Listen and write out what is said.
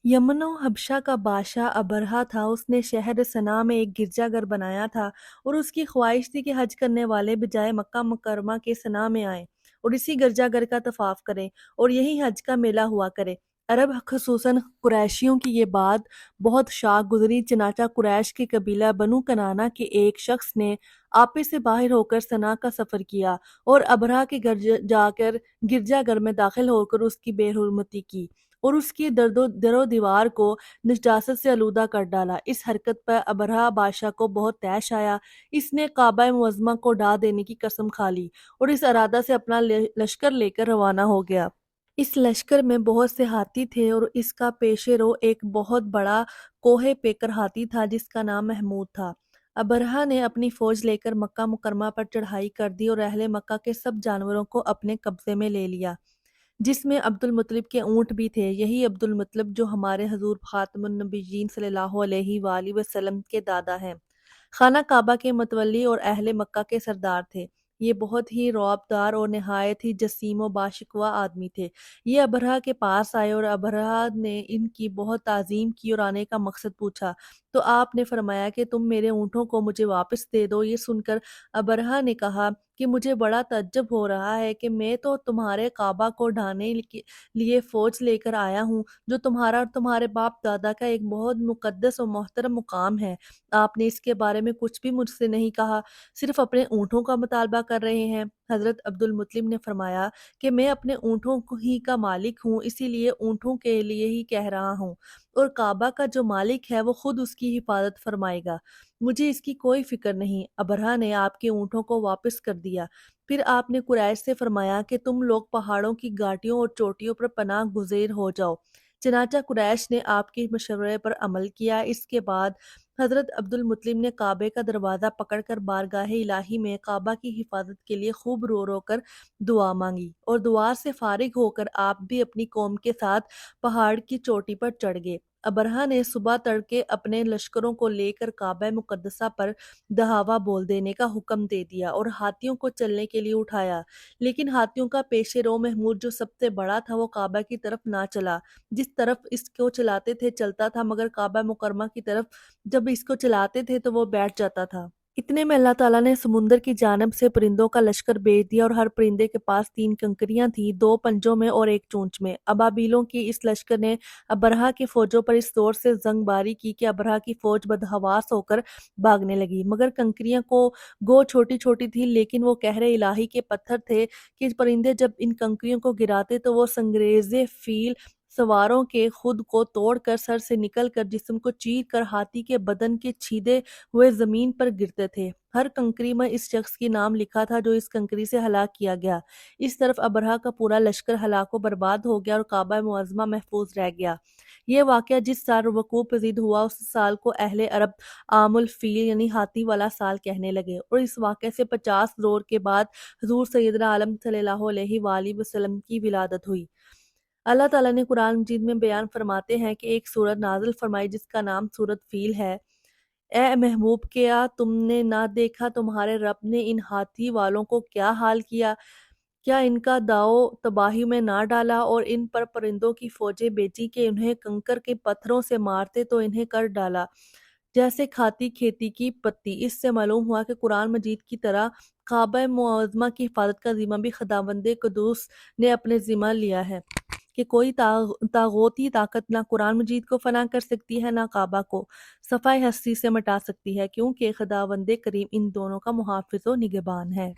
Yemen और हबशा का बादशाह अबरहा था। उसने शहर सना में एक गिरजाघर बनाया था और उसकी ख्वाहिश थी कि हज करने वाले बजाय मक्का मुकरमा के सना में आएं और इसी गिरजाघर का तवाफ करें और यही हज का मेला हुआ करे। अरब खसूसन कुरैशियों की ये बात बहुत शाख गुजरी। चनाचा कुरैश के कबीला बनु कनाना के एक शख्स ने आपे से बाहर होकर सना का सफर किया और अबरहा के घर जाकर गिरजाघर में दाखिल होकर उसकी बेहुरमती की और उसकी दरो दीवार को नजासत से आलूदा कर डाला। इस हरकत पर अबरहा बादशाह को बहुत तैश आया। इसने काबा मुअज़्ज़मा को ढा देने की कसम खा ली और इस इरादा से अपना लश्कर लेकर रवाना हो गया। इस लश्कर में बहुत से हाथी थे और इसका पेशेरो एक बहुत बड़ा कोहे पेकर हाथी था जिसका नाम महमूद था। अबरहा ने अपनी फौज लेकर मक्का मुकरमा पर चढ़ाई कर दी और अहले मक्का के सब जानवरों को अपने कब्जे में ले लिया, जिसमें अब्दुल मुत्तलिब के ऊँट भी थे। यही अब्दुल मुत्तलिब जो हमारे हजूर खातमुन नबीयीन सल्लल्लाहु अलैहि वसल्लम के दादा हैं, खाना काबा के मतवली और अहले मक्का के सरदार थे। ये बहुत ही रौबदार और नहायत ही जसीम व बाशिकवा आदमी थे। ये अबरहा के पास आए और अबरहा ने इनकी बहुत ताज़ीम की और आने का मकसद पूछा तो आपने फरमाया कि तुम मेरे ऊँटों को मुझे वापस दे दो। ये सुनकर अबरहा ने कहा कि मुझे बड़ा तअज्जुब हो रहा है कि मैं तो तुम्हारे काबा को ढाने के लिए फौज लेकर आया हूँ जो तुम्हारा और तुम्हारे बाप दादा का एक बहुत मुकद्दस और मोहतरम मुकाम है। आपने इसके बारे में कुछ भी मुझसे नहीं कहा, सिर्फ अपने ऊँटों का मुतालबा कर रहे हैं। हज़रत अब्दुल मुत्तलिब ने फरमाया कि मैं अपने ऊँटों ही का मालिक हूँ, इसीलिए ऊँटों के लिए ही कह रहा हूँ और काबा का जो मालिक है वो खुद उसकी हिफाजत फरमाएगा, मुझे इसकी कोई फिक्र नहीं। अबरहा ने आपके ऊँटों को वापस कर दिया। फिर आपने कुरैश से फरमाया कि तुम लोग पहाड़ों की घाटियों और चोटियों पर पनाह गुज़ेर हो जाओ। चनाचा कुरैश ने आपके मशवरे पर अमल किया। इसके बाद हज़रत अब्दुल मुत्तलिब ने काबे का दरवाज़ा पकड़कर बारगाह इलाही में काबा की हिफाजत के लिए खूब रो रो कर दुआ मांगी और दुआ से फारिग होकर आप भी अपनी कौम के साथ पहाड़ की चोटी पर चढ़ गए। अबरहा ने सुबह तड़के अपने लश्करों को लेकर काबा मुकद्दसा पर दहावा बोल देने का हुक्म दे दिया और हाथियों को चलने के लिए उठाया, लेकिन हाथियों का पेशेरो महमूद जो सबसे बड़ा था वो काबा की तरफ ना चला। जिस तरफ इसको चलाते थे चलता था, मगर काबा मुकरमा की तरफ जब इसको चलाते थे तो वो बैठ जाता था। इतने में अल्लाह ताला ने समुंदर की जानिब से परिंदों का लश्कर भेज दिया और हर परिंदे के पास 3 कंकरियां थीं, 2 पंजों में और 1 चोंच में। अबाबीलों की इस लश्कर ने अबरहा की फौजों पर इस दौर से जंगबारी की कि अबरहा की फौज बदहवास होकर भागने लगी, मगर कंकरियां को गो छोटी छोटी थी, लेकिन वो कहरे इलाही के पत्थर थे कि परिंदे जब इन कंकरियों को गिराते तो वो संगरेज़े फील सवारों के खुद को तोड़कर सर से निकलकर जिस्म को चीर कर हाथी के बदन के छीदे हुए जमीन पर गिरते थे। हर कंकरी में इस शख्स की नाम लिखा था जो इस कंकरी से हलाक किया गया। इस तरफ अबरहा का पूरा लश्कर हलाको बर्बाद हो गया और काबा मुअज़्ज़मा महफूज रह गया। ये वाकया जिस साल वकूअ पज़ीर हुआ उस साल को अहले अरब आमुल फील यानी हाथी वाला साल कहने लगे और इस वाकये से 50 दौर के बाद हुजूर सैयदना आलम सल्लल्लाहु अलैहि वसल्लम की विलादत हुई। अल्लाह ताला ने कुरान मजीद में बयान फरमाते हैं कि एक सूरत नाजिल फरमाई जिसका नाम सूरत फील है। ए महबूब, क्या तुमने ना देखा तुम्हारे रब ने इन हाथी वालों को क्या हाल किया? क्या इनका दाव तबाही में ना डाला और इन पर परिंदों की फौजें भेजी कि उन्हें कंकर के पत्थरों से मारते तो इन्हें कर डाला जैसे खाती खेती की पत्ती। इससे मालूम हुआ कि कुरान मजीद की तरह काबा मुअज़्ज़मा की हिफाजत का जिम्मा भी खुदावंदे कुदूस ने अपने जिम्मा लिया है कि कोई तागोती ताकत ना कुरान मजीद को फना कर सकती है ना काबा को सफ़ाए हस्ती से मिटा सकती है, क्योंकि खुदावंदे करीम इन दोनों का मुहाफ़िज़ व निगहबान है।